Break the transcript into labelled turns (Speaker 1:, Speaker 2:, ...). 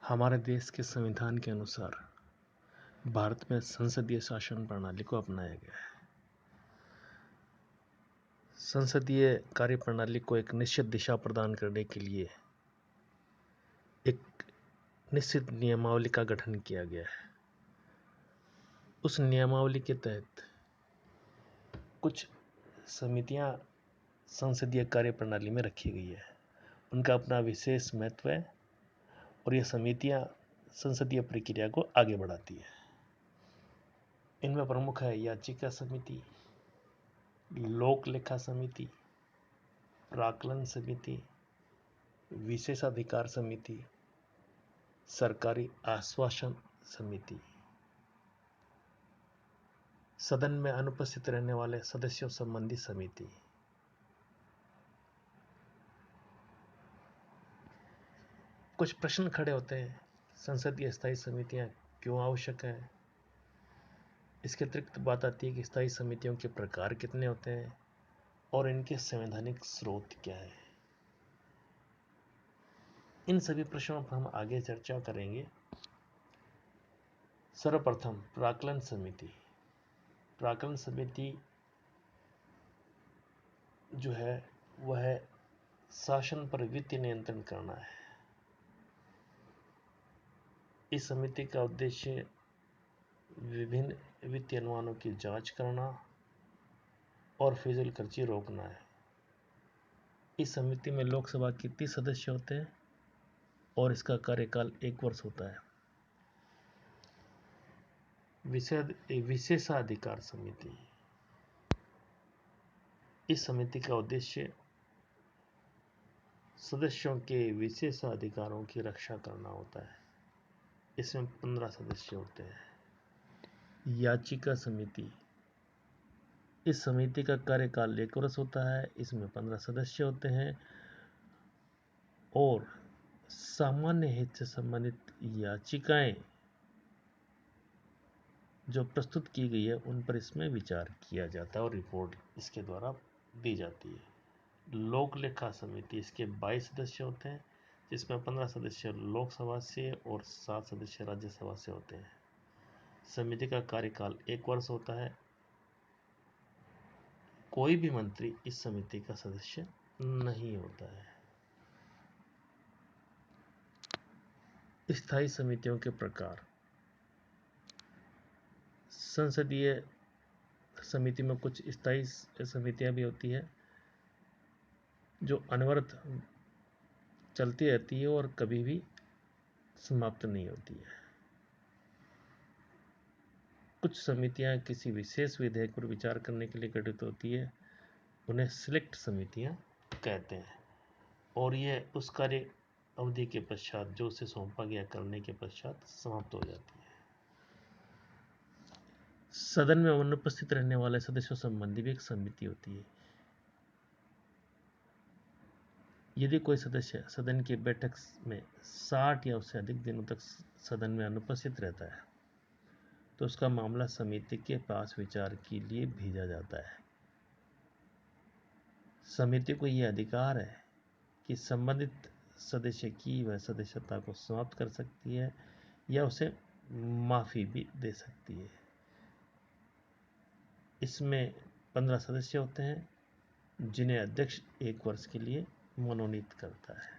Speaker 1: हमारे देश के संविधान के अनुसार भारत में संसदीय शासन प्रणाली को अपनाया गया है। संसदीय कार्य प्रणाली को एक निश्चित दिशा प्रदान करने के लिए एक निश्चित नियमावली का गठन किया गया है। उस नियमावली के तहत कुछ समितियां संसदीय कार्य प्रणाली में रखी गई है। उनका अपना विशेष महत्व है और ये समितियां संसदीय प्रक्रिया को आगे बढ़ाती है। इनमें प्रमुख है याचिका समिति, लोक लेखा समिति, प्राक्कलन समिति, विशेषाधिकार समिति, सरकारी आश्वासन समिति। सदन में अनुपस्थित रहने वाले सदस्यों संबंधी समिति। कुछ प्रश्न खड़े होते हैं, संसदीय स्थायी समितियां क्यों आवश्यक है। इसके अतिरिक्त बात आती है कि स्थायी समितियों के प्रकार कितने होते हैं और इनके संवैधानिक स्रोत क्या है। इन सभी प्रश्नों पर हम आगे चर्चा करेंगे। सर्वप्रथम प्राक्कलन समिति। प्राक्कलन समिति जो है वह शासन पर वित्तीय नियंत्रण करना है। इस समिति का उद्देश्य विभिन्न वित्तीय अनुमानों की जांच करना और फिजूल खर्ची रोकना है। इस समिति में लोकसभा के 30 सदस्य होते हैं और इसका कार्यकाल 1 वर्ष होता है। विशेषाधिकार समिति। इस समिति का उद्देश्य सदस्यों के विशेषाधिकारों की रक्षा करना होता है। इसमें 15 सदस्य होते हैं। याचिका समिति। इस समिति का कार्यकाल 1 वर्ष होता है। इसमें 15 सदस्य होते हैं और सामान्य हित से संबंधित याचिकाएं जो प्रस्तुत की गई है उन पर इसमें विचार किया जाता है और रिपोर्ट इसके द्वारा दी जाती है। लोक लेखा समिति। इसके 22 सदस्य होते हैं, जिसमें 15 सदस्य लोकसभा से और 7 सदस्य राज्यसभा से होते हैं। समिति का कार्यकाल 1 वर्ष होता है। कोई भी मंत्री इस समिति का सदस्य नहीं होता है। स्थायी समितियों के प्रकार। संसदीय समिति में कुछ स्थायी समितियां भी होती है जो अनवरत चलती रहती है और कभी भी समाप्त नहीं होती है। कुछ समितियां किसी विशेष विधेयक पर विचार करने के लिए गठित होती है, उन्हें सिलेक्ट समितियां कहते हैं और ये उस कार्य अवधि के पश्चात जो उसे सौंपा गया करने के पश्चात समाप्त हो जाती है। सदन में अनुपस्थित रहने वाले सदस्यों संबंधी भी एक समिति होती है। यदि कोई सदस्य सदन की बैठक में 60 या उससे अधिक दिनों तक सदन में अनुपस्थित रहता है तो उसका मामला समिति के पास विचार के लिए भेजा जाता है। समिति को यह अधिकार है कि संबंधित सदस्य की वह सदस्यता को समाप्त कर सकती है या उसे माफी भी दे सकती है। इसमें 15 सदस्य होते हैं जिन्हें अध्यक्ष 1 वर्ष के लिए मनोनीत करता है।